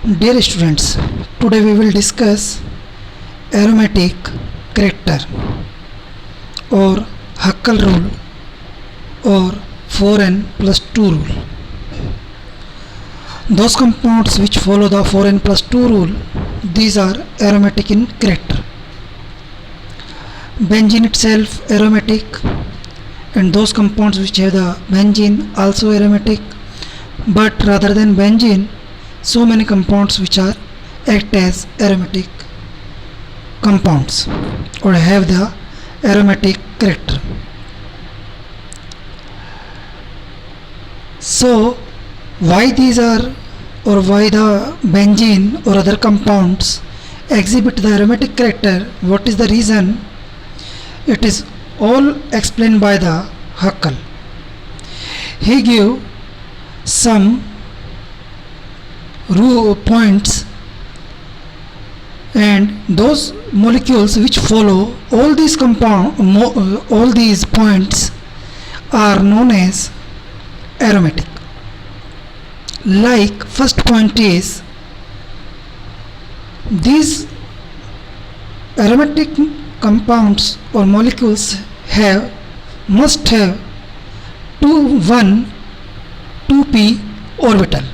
Dear students, today we will discuss aromatic character or Huckel rule or 4n plus 2 rule. Those compounds which follow the 4n plus 2 rule, these are aromatic in character. Benzene itself aromatic, and those compounds which have the benzene also aromatic, but rather than benzene, so many compounds which are act as aromatic compounds or have the aromatic character. So why these are, or why the benzene or other compounds exhibit the aromatic character, what is the reason? It is all explained by the Huckel. He gave some points, and those molecules which follow all these all these points are known as aromatic. Like first point is, these aromatic compounds or molecules must have 2p orbital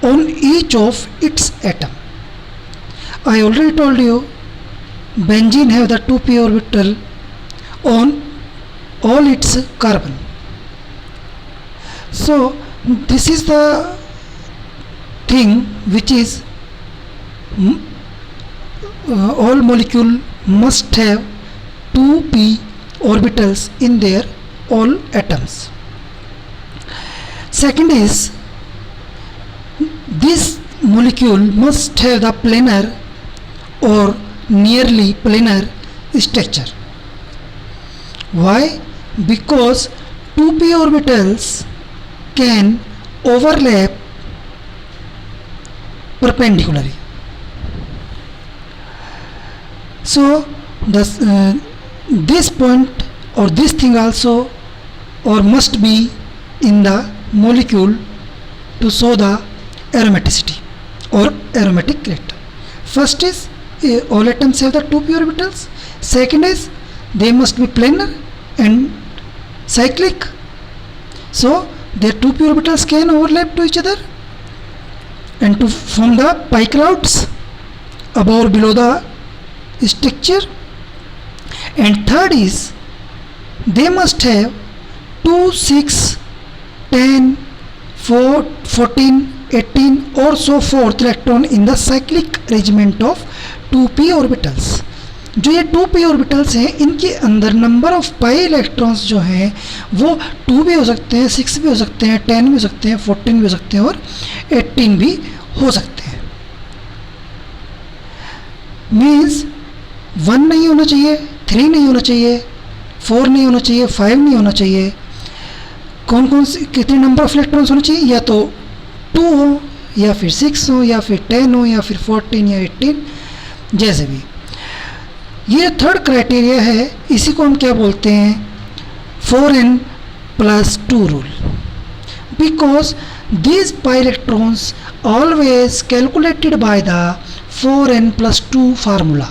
on each of its atom. I already told you benzene have the 2p orbital on all its carbon. So this is the thing which is all molecule must have 2p orbitals in their all atoms. Second is, this molecule must have the planar or nearly planar structure. Why? Because 2p orbitals can overlap perpendicularly. So this point or this thing also or must be in the molecule to show the aromaticity or aromatic character. First is all atoms have the 2p orbitals. Second is they must be planar and cyclic, so their 2p orbitals can overlap to each other and to form the pi clouds above or below the structure. And third is they must have 2, 6, 10, 4, 14, 18 or so forth electron in the cyclic regiment of 2p orbitals. जो ये 2p orbitals हैं, इनके अंदर number of pi electrons जो हैं वो 2 भी हो सकते हैं, 6 भी हो सकते हैं, 10 भी हो सकते हैं, 14 भी हो सकते हैं और 18 भी हो सकते हैं. मीन्स 1 नहीं होना चाहिए, 3 नहीं होना चाहिए, 4 नहीं होना चाहिए, 5 नहीं होना चाहिए. कौन कौन से कितने नंबर ऑफ इलेक्ट्रॉन्स होने चाहिए? या तो 2 हो, या फिर 6 हो, या फिर 10 हो, या फिर 14 या 18, जैसे भी. ये थर्ड क्राइटेरिया है, इसी को हम क्या बोलते हैं? 4n plus 2 rule. Because these pi electrons always calculated by the 4n plus 2 formula.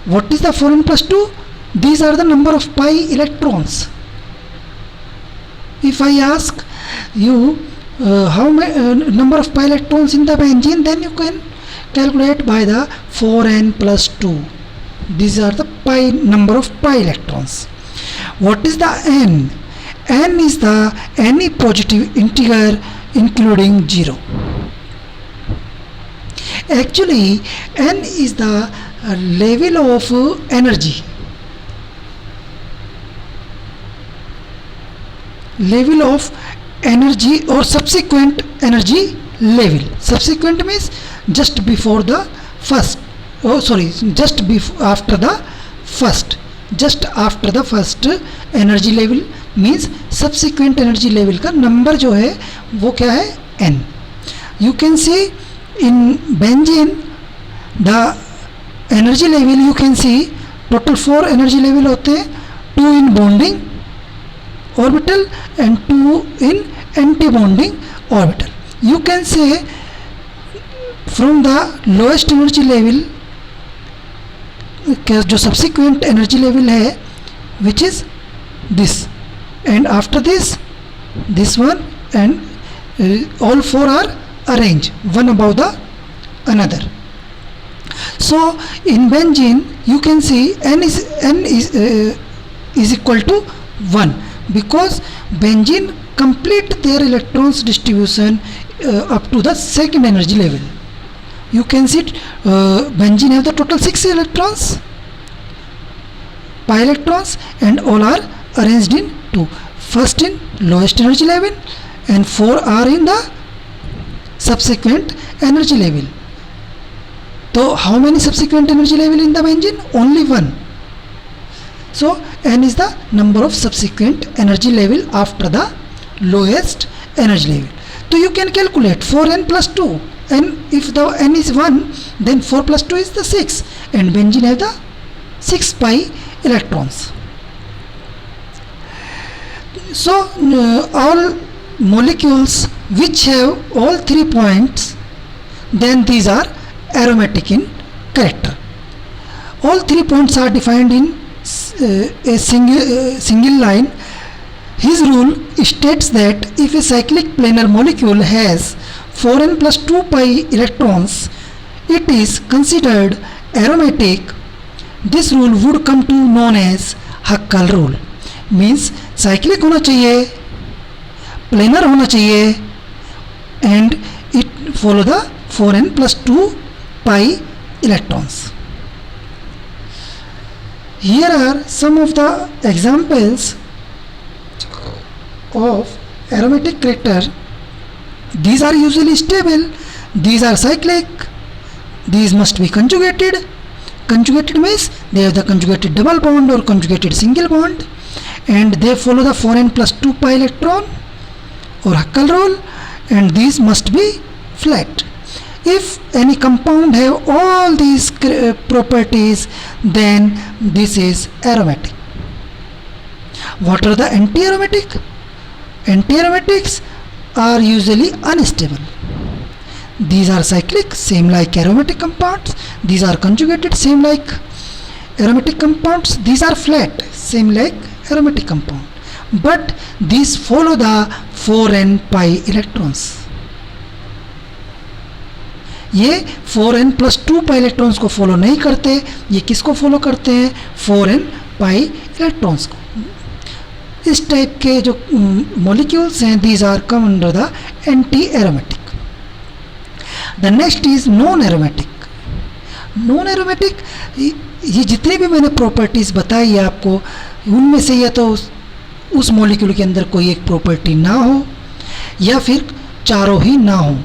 What is the 4n plus 2? These are the number of pi electrons. If I ask you how many number of pi electrons in the benzene, then you can calculate by the 4n plus 2. These are the number of pi electrons. What is the n? N is the any positive integer including 0. Actually, n is the level of energy. Level of energy or subsequent energy level. Subsequent means just before the first. Just after the first. Just after the first energy level means subsequent energy level का number जो है वो क्या है? n. You can see in benzene the energy level, you can see total 4 energy level होते हैं. 2 in bonding orbital and 2 in anti-bonding orbital. You can say from the lowest energy level, जो subsequent energy level है, which is this, and after this one, and all four are arranged one above the another. So in benzene you can see n is equal to 1, because benzene complete their electrons distribution up to the second energy level. You can see benzene have the total 6 electrons, pi electrons, and all are arranged in 2. First in lowest energy level and 4 are in the subsequent energy level. So how many subsequent energy level in the benzene? Only 1. So n is the number of subsequent energy level after the lowest energy level. So you can calculate 4n plus 2, and if the n is 1, then 4 plus 2 is the 6, and benzene have the 6 pi electrons. So all molecules which have all 3 points, then these are aromatic in character. All 3 points are defined in a single line. His rule states that if a cyclic planar molecule has 4n plus 2 pi electrons, it is considered aromatic. This rule would come to known as Huckel rule. Means cyclic होना चाहिए, planar होना चाहिए, and it follow the 4n plus 2 pi electrons. Here are some of the examples of aromatic character. These are usually stable, these are cyclic, these must be conjugated. Conjugated means they have the conjugated double bond or conjugated single bond, and they follow the 4n plus 2 pi electron or Huckel rule, and these must be flat. If any compound have all these properties, then this is aromatic. What are the anti-aromatic? Anti-aromatics are usually unstable. These are cyclic, same like aromatic compounds. These are conjugated, same like aromatic compounds. These are flat, same like aromatic compound. But these follow the 4n pi electrons. ये 4n plus 2 pi electrons को follow नहीं करते, ये किसको follow करते हैं? 4n pi electrons को. इस टाइप के जो molecules हैं, these are come under the anti-aromatic. The next is non-aromatic. Non-aromatic, ये जितने भी मैंने प्रॉपर्टीज बताई है आपको, उनमें से या तो उस मॉलिक्यूल के अंदर कोई एक प्रॉपर्टी ना हो, या फिर चारों ही ना हो.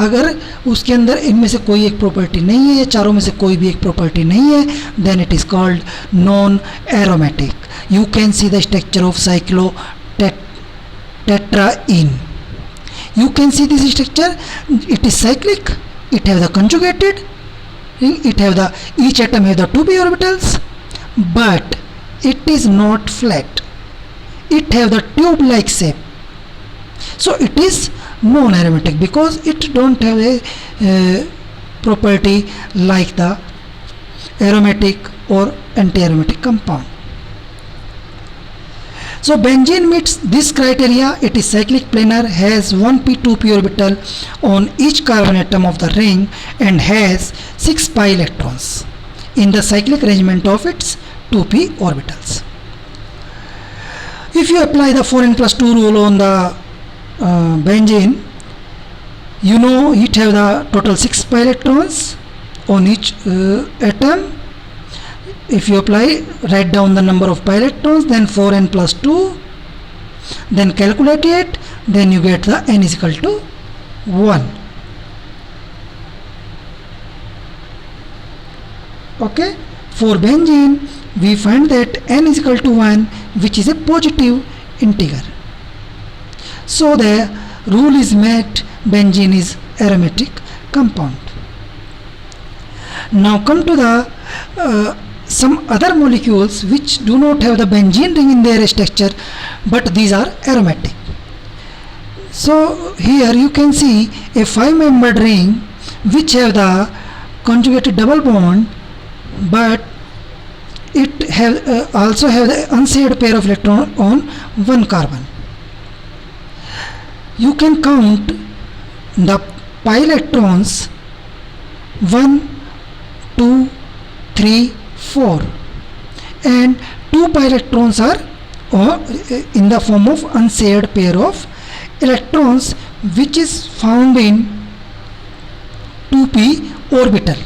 अगर उसके अंदर इनमें से कोई एक प्रॉपर्टी नहीं है या चारों में से कोई भी एक प्रॉपर्टी नहीं है, then it is called non aromatic. You can see the structure of cyclo tetraene. You can see this structure. It is cyclic. It have the conjugated. It have the each atom have the 2p orbitals, but it is not flat. It have the tube-like shape. So it is non-aromatic because it don't have a property like the aromatic or anti-aromatic compound. So benzene meets this criteria. It is cyclic planar, has 1p 2p orbital on each carbon atom of the ring, and has 6 pi electrons in the cyclic arrangement of its 2p orbitals. If you apply the 4n plus 2 rule on the benzene, you know it have the total 6 pi electrons on each atom. If you apply, write down the number of pi electrons, then 4n plus 2, then calculate it, then you get the n is equal to 1. Okay, for benzene we find that n is equal to 1, which is a positive integer. So the rule is met, benzene is aromatic compound. Now come to the some other molecules which do not have the benzene ring in their structure, but these are aromatic. So here you can see a 5-membered ring which have the conjugated double bond, but it have also have the unshared pair of electron on one carbon. You can count the pi electrons 1, 2, 3, 4, and 2 pi electrons are in the form of unshared pair of electrons, which is found in 2p orbital.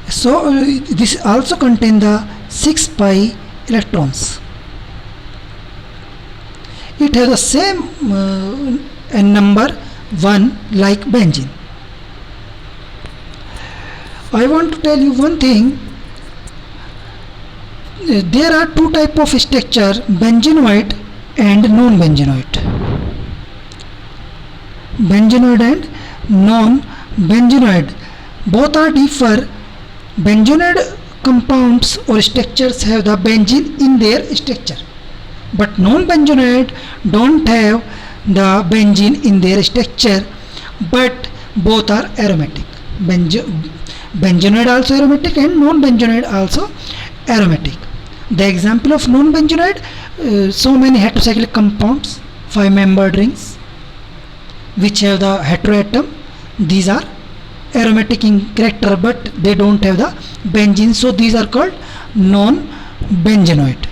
So this also contain the 6 pi electrons. It has the same number 1 like benzene. I want to tell you one thing. There are two type of structure, benzenoid and non-benzenoid. Benzenoid and non-benzenoid both are differ. Benzenoid compounds or structures have the benzene in their structure, but non-benzenoid don't have the benzene in their structure, but both are aromatic. Benzenoid also aromatic and non-benzenoid also aromatic. The example of non-benzenoid, so many heterocyclic compounds, 5-membered rings which have the heteroatom, these are aromatic in character but they don't have the benzene, so these are called non-benzenoid.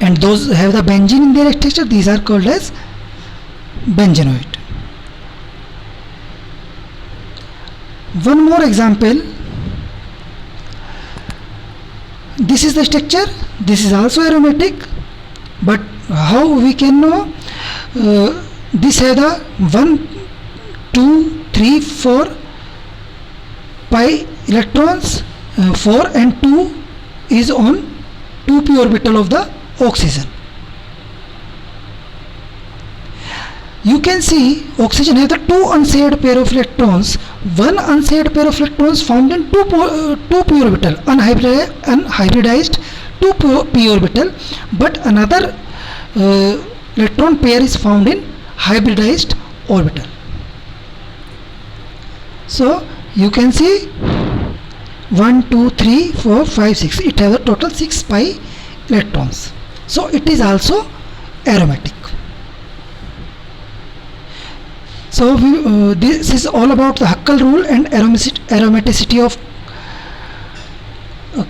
And those have the benzene in their structure, these are called as benzenoid. One more example. This is the structure, this is also aromatic, but how we can know? This has the 1, 2, 3, 4 pi electrons, 4 and 2 is on 2p orbital of the oxygen. You can see oxygen has the 2 unshared pair of electrons. One unshared pair of electrons found in 2p orbital, unhybridized 2p orbital, but another electron pair is found in hybridized orbital. So you can see 1, 2, 3, 4, 5, 6. It has a total 6 pi electrons. So it is also aromatic. So this is all about the Huckel rule and aromaticity of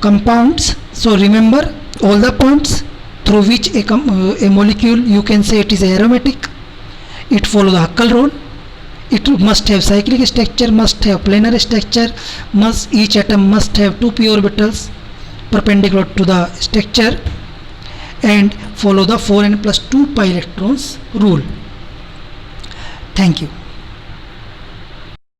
compounds. So remember all the points through which a molecule you can say it is aromatic. It follows the Huckel rule. It must have cyclic structure, must have planar structure, each atom must have 2p orbitals perpendicular to the structure, and follow the 4n plus 2 pi electrons rule. Thank you.